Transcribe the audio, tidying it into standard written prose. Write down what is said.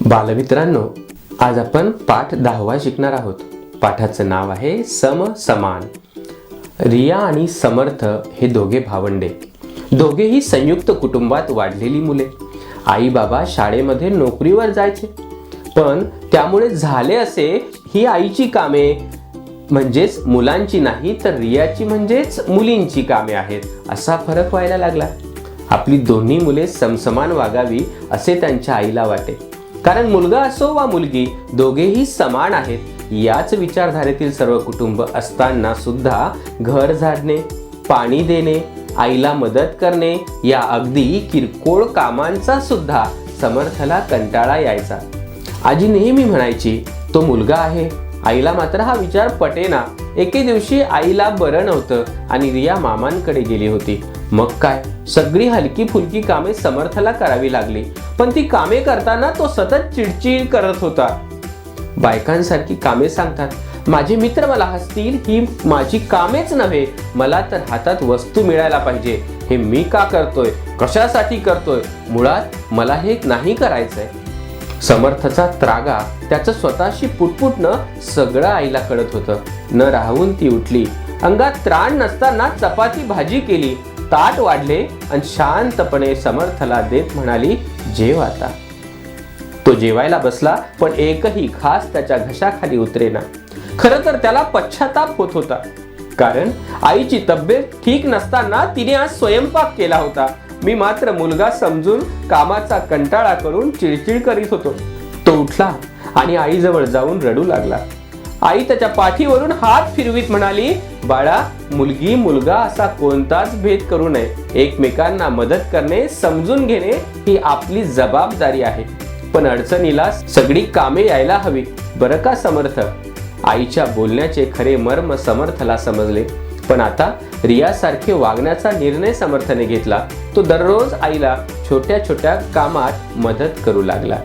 बालमित्रांनो, आज आपण पाठ 10वा शिकणार आहोत. पाठाचं नाव आहे सम समान. रिया आणि समर्थ हे दोघे भावंडे. दोघेही संयुक्त कुटुंबात वाढलेली मुले. आई बाबा शाळेमध्ये नोकरीवर जायचे, पण त्यामुळे झाले असे ही आईची कामे म्हणजेच मुलांची नाही तर रियाची म्हणजेच मुलींची कामे आहेत असा फरक व्हायला लागला. आपली दोन्ही मुले समसमान वागावी असे त्यांच्या आईला वाटे, कारण मुलगा असो वा मुलगी दोघेही समान आहेत. याच विचारधारेतील सर्व कुटुंब असताना सुद्धा घर झाडणे, पाणी देणे, आईला मदत करणे या अगदी किरकोळ कामांचा सुद्धा समर्थला कंटाळा यायचा. आजी नेहमी म्हणायची, तो मुलगा आहे. आईला मात्र हा विचार पटेना. एके दिवशी आईला बरं नव्हतं आणि रिया मामांकडे गेली होती. मग काय, सगळी हलकी फुलकी कामे समर्थला करावी लागली, पण ती कामे करताना तो सतत चिडचिड करत होता. बायकांसारखी कामे सांगतात, माझे मित्र मला हसतील, ही माझी कामेच नव्हे, मला तर हातात वस्तू मिळायला पाहिजे. हे मी का करतोय, कशासाठी करतोय, मुळात मला हे नाही करायचंय. समर्थचा त्रागा त्याचं स्वतःशी पुटपुटणं सगळं आईला कळत होतं. न राहून ती उठली. अंगात त्राण नसताना चपाती भाजी केली, ताट वाढले आणि शांतपणे समर्थला देत म्हणाली, जेव आता. तो जेवायला बसला, पण एकही घास त्याच्या घशाखाली उतरेना. खरं तर त्याला पश्चाताप होत होता, कारण आईची तब्येत ठीक नसताना तिने आज स्वयंपाक केला होता. मी मात्र मुलगा समजून कामाचा कंटाळा करून चिडचिड करीत होतो. तो उठला आणि आईजवळ जाऊन रडू लागला. आई त्याच्या पाठीवरून हात फिरवीत म्हणाली, बाळा, मुलगी मुलगा असा कोणताच भेद करू नये. एकमेकांना मदत करणे, समजून घेणे ही आपली जबाबदारी आहे. पण अडचणीला सगळी कामे यायला हवी बरं का समर्थ. आईच्या बोलण्याचे खरे मर्म समर्थला समजले. पण आता रियासारखे वागण्याचा निर्णय समर्थने घेतला. तो दररोज आईला छोट्या छोट्या कामात मदत करू लागला.